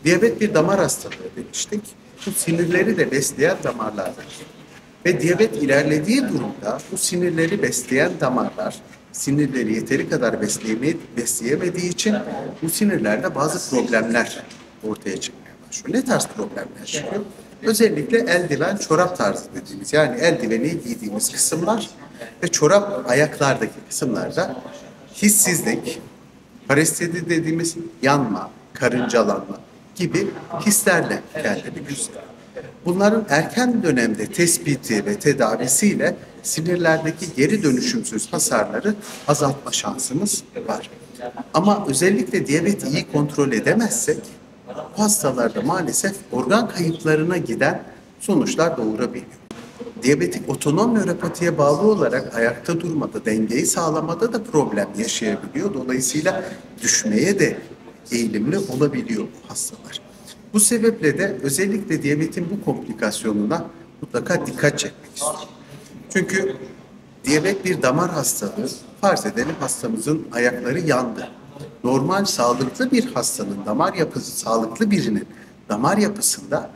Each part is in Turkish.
Diyabet bir damar hastalığı demiştik. Bu sinirleri de besleyen damarlardır. Ve diyabet ilerlediği durumda bu sinirleri besleyen damarlar sinirleri yeteri kadar besleyemediği için bu sinirlerde bazı problemler ortaya çıkmaya başlıyor. Ne tarz problemler çıkıyor? Özellikle eldiven, çorap tarzı dediğimiz, yani eldiveni giydiğimiz kısımlar ve çorap ayaklardaki kısımlarda hissizlik, parestezi dediğimiz yanma, karıncalanma gibi hislerle kendini gösteriyor. Bunların erken dönemde tespiti ve tedavisiyle sinirlerdeki geri dönüşümsüz hasarları azaltma şansımız var. Ama özellikle diyabeti iyi kontrol edemezsek bu hastalarda maalesef organ kayıplarına giden sonuçlar doğurabiliyor. Diyabetik otonom nöropatiye bağlı olarak ayakta durmada, dengeyi sağlamada da problem yaşayabiliyor. Dolayısıyla düşmeye de eğilimli olabiliyor bu hastalar. Bu sebeple de özellikle diyabetin bu komplikasyonuna mutlaka dikkat çekmek istiyorum. Çünkü diyabet bir damar hastalığı. Farz edelim hastamızın ayakları yandı. Normal sağlıklı bir hastanın damar yapısı, sağlıklı birinin damar yapısında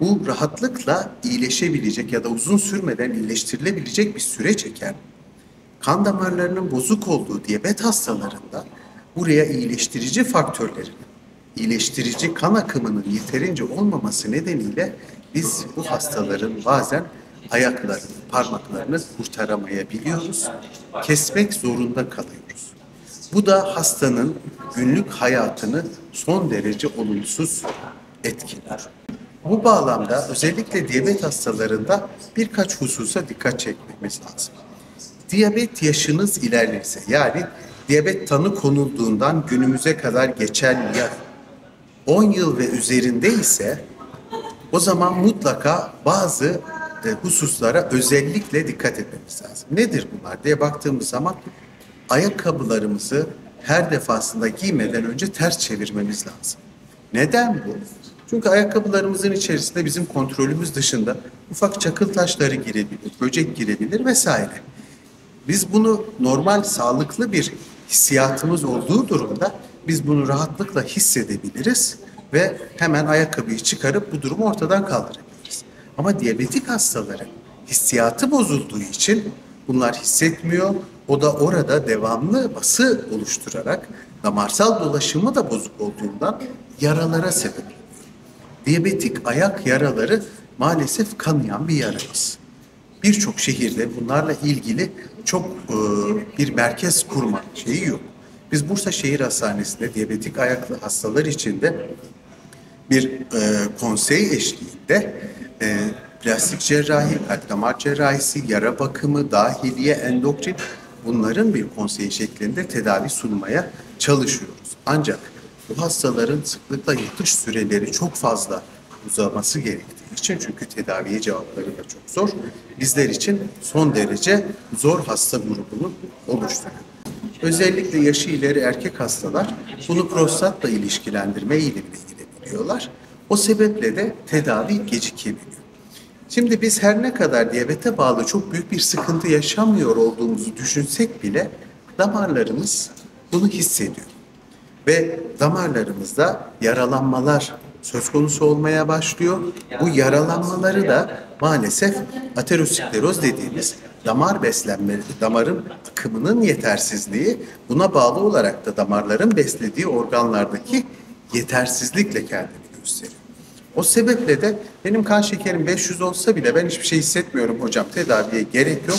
bu rahatlıkla iyileşebilecek ya da uzun sürmeden iyileştirilebilecek bir süre çeker. Kan damarlarının bozuk olduğu diyabet hastalarında buraya iyileştirici faktörlerin, iyileştirici kan akımının yeterince olmaması nedeniyle biz bu hastaların bazen ayaklarını, parmaklarını kurtaramayabiliyoruz, kesmek zorunda kalıyoruz. Bu da hastanın günlük hayatını son derece olumsuz etkiler. Bu bağlamda özellikle diyabet hastalarında birkaç hususa dikkat çekmemiz lazım. Diyabet yaşınız ilerlerse, yani diyabet tanı konulduğundan günümüze kadar geçen yıl 10 yıl ve üzerinde ise o zaman mutlaka bazı hususlara özellikle dikkat etmemiz lazım. Nedir bunlar diye baktığımız zaman ayakkabılarımızı her defasında giymeden önce ters çevirmemiz lazım. Neden bu? Çünkü ayakkabılarımızın içerisinde bizim kontrolümüz dışında ufak çakıl taşları girebilir, böcek girebilir vesaire. Biz bunu normal, sağlıklı bir hissiyatımız olduğu durumda biz bunu rahatlıkla hissedebiliriz ve hemen ayakkabıyı çıkarıp bu durumu ortadan kaldırabiliriz. Ama diyabetik hastaların hissiyatı bozulduğu için bunlar hissetmiyor. O da orada devamlı bası oluşturarak damarsal dolaşımı da bozuk olduğundan yaralara sebep oluyor. Diyabetik ayak yaraları maalesef kanayan bir yaramız. Birçok şehirde bunlarla ilgili çok bir merkez kurma şeyi yok. Biz Bursa Şehir Hastanesi'nde diyabetik ayaklı hastalar için de bir konsey eşliğinde plastik cerrahi, kalp damar cerrahisi, yara bakımı, dahiliye, endokrin bunların bir konsey şeklinde tedavi sunmaya çalışıyoruz. Ancak bu hastaların sıklıkla yatış süreleri çok fazla uzaması gerektiği için, çünkü tedaviye cevapları da çok zor, bizler için son derece zor hasta grubunu oluşturuyor. Özellikle yaşı ileri erkek hastalar bunu prostatla ilişkilendirme eğilimine girebiliyorlar. O sebeple de tedavi gecikebiliyor. Şimdi biz her ne kadar diyabete bağlı çok büyük bir sıkıntı yaşamıyor olduğumuzu düşünsek bile damarlarımız bunu hissediyor. Ve damarlarımızda yaralanmalar söz konusu olmaya başlıyor. Bu yaralanmaları da maalesef ateroskleroz dediğimiz damar beslenme, damarın akımının yetersizliği, buna bağlı olarak da damarların beslediği organlardaki yetersizlikle kendini gösteriyor. O sebeple de benim kan şekerim 500 olsa bile ben hiçbir şey hissetmiyorum hocam, tedaviye gerek yok,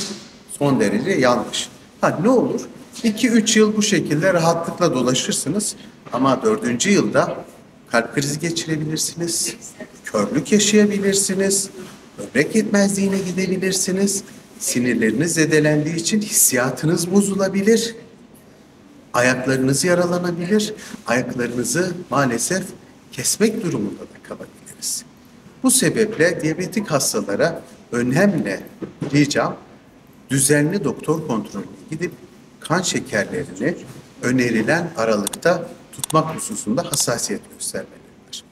son derece yanlış. Ha ne olur? 2-3 yıl bu şekilde rahatlıkla dolaşırsınız ama 4. yılda kalp krizi geçirebilirsiniz, körlük yaşayabilirsiniz, böbrek yetmezliğine gidebilirsiniz, sinirleriniz zedelendiği için hissiyatınız bozulabilir, ayaklarınız yaralanabilir, ayaklarınızı maalesef kesmek durumunda da kalabiliriz. Bu sebeple diyabetik hastalara önemli ricam düzenli doktor kontrolüne gidip kan şekerlerini önerilen aralıkta tutmak hususunda hassasiyet göstermelidir.